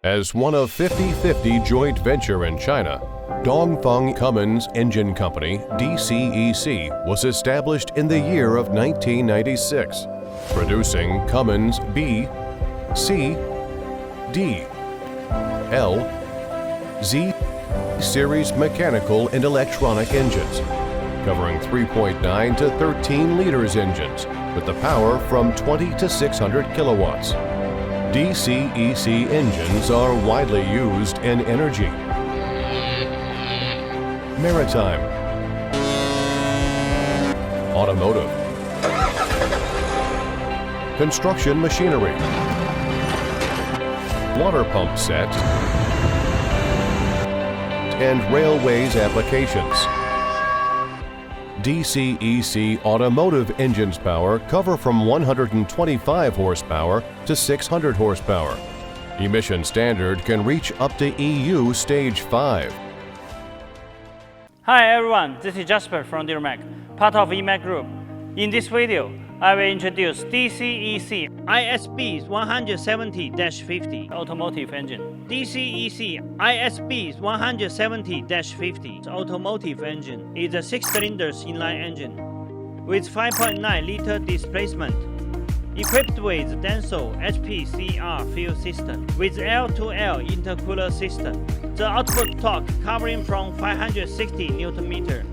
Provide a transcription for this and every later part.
As one of 50-50 joint venture in China, Dongfeng Cummins Engine Company, DCEC, was established in the year of 1996, producing Cummins B, C, D, L, Z series mechanical and electronic engines, covering 3.9 to 13 liters engines with the power from 20 to 600 kilowatts. DCEC engines are widely used in energy, maritime, automotive, construction machinery, water pump sets, and railways applications. DCEC automotive engines power cover from 125 horsepower to 600 horsepower. Emission standard can reach up to EU Stage 5. Hi everyone, this is Jasper from DuraMac, part of EMAC Group. In this video, I will introduce DCEC ISB170-50 automotive engine. DCEC ISB170-50 automotive engine is a 6-cylinder inline engine with 5.9-liter displacement, equipped with Denso HPCR fuel system with L2L intercooler system. The output torque covering from 560 Nm.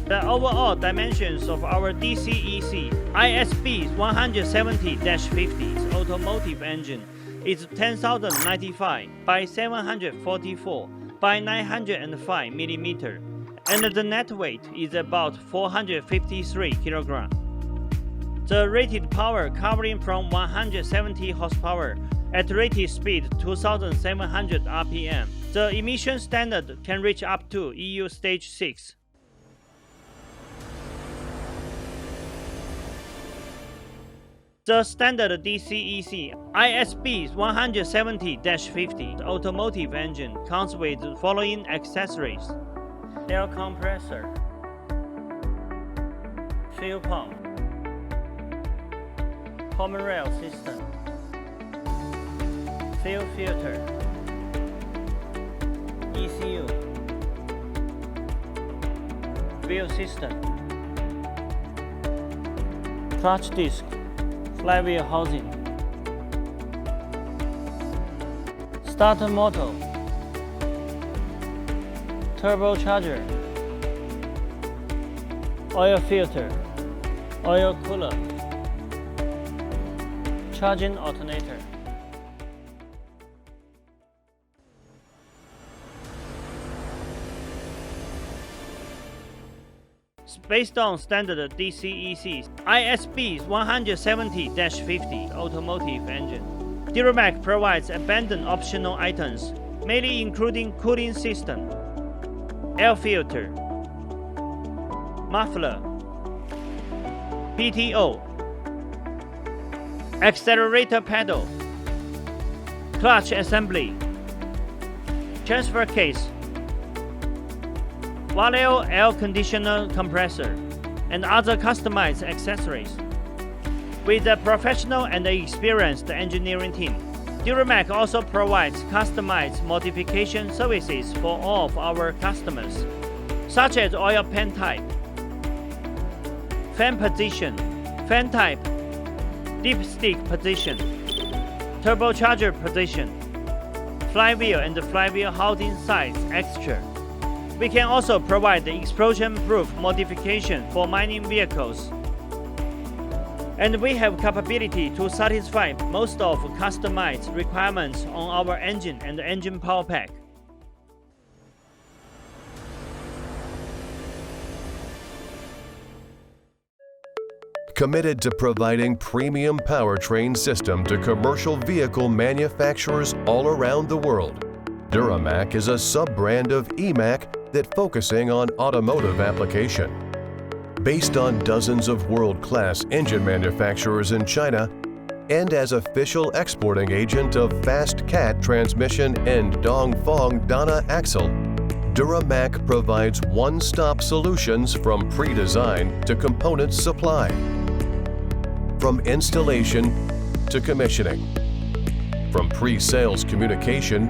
The overall dimensions of our DCEC ISB170-50 automotive engine is 10,095 by 744 by 905 mm, and the net weight is about 453 kg. The rated power covering from 170 horsepower at rated speed 2,700 rpm. The emission standard can reach up to EU Stage 6. The standard DCEC ISB170-50 automotive engine comes with the following accessories: air compressor, fuel pump, common rail system, fuel filter, ECU, wheel system, clutch disc, flywheel housing, starter motor, turbocharger, oil filter, oil cooler, charging alternator. Based on standard DCEC ISB170-50 automotive engine, DuraMac provides abundant optional items, mainly including cooling system, air filter, muffler, PTO, accelerator pedal, clutch assembly, transfer case, Valeo air conditioner compressor, and other customized accessories. With a professional and experienced engineering team, DuraMac also provides customized modification services for all of our customers, such as oil pan type, fan position, fan type, dipstick position, turbocharger position, flywheel and flywheel housing size extra. We can also provide the explosion-proof modification for mining vehicles. And we have capability to satisfy most of customized requirements on our engine and engine power pack. Committed to providing premium powertrain system to commercial vehicle manufacturers all around the world, DuraMac is a sub-brand of EMAC that focusing on automotive application. Based on dozens of world-class engine manufacturers in China and as official exporting agent of Fast Cat transmission and Dongfeng Dana axle, DuraMac provides one-stop solutions from pre-design to component supply, from installation to commissioning, from pre-sales communication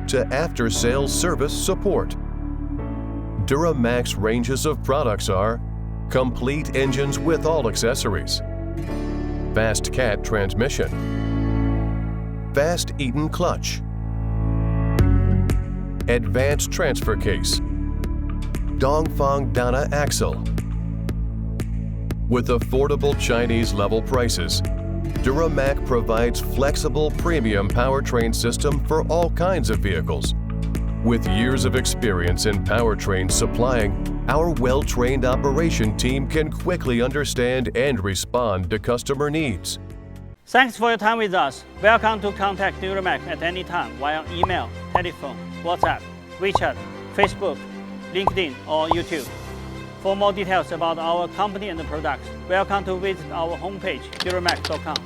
to after-sales service support. DuraMac's ranges of products are complete engines with all accessories, fast cat transmission, fast Eaton clutch, advanced transfer case, Dongfeng Dana axle. With affordable Chinese level prices, DuraMac provides flexible premium powertrain system for all kinds of vehicles. With years of experience in powertrain supplying, our well-trained operation team can quickly understand and respond to customer needs. Thanks for your time with us. Welcome to contact DuraMac at any time via email, telephone, WhatsApp, WeChat, Facebook, LinkedIn, or YouTube. For more details about our company and products, welcome to visit our homepage, duramac.com.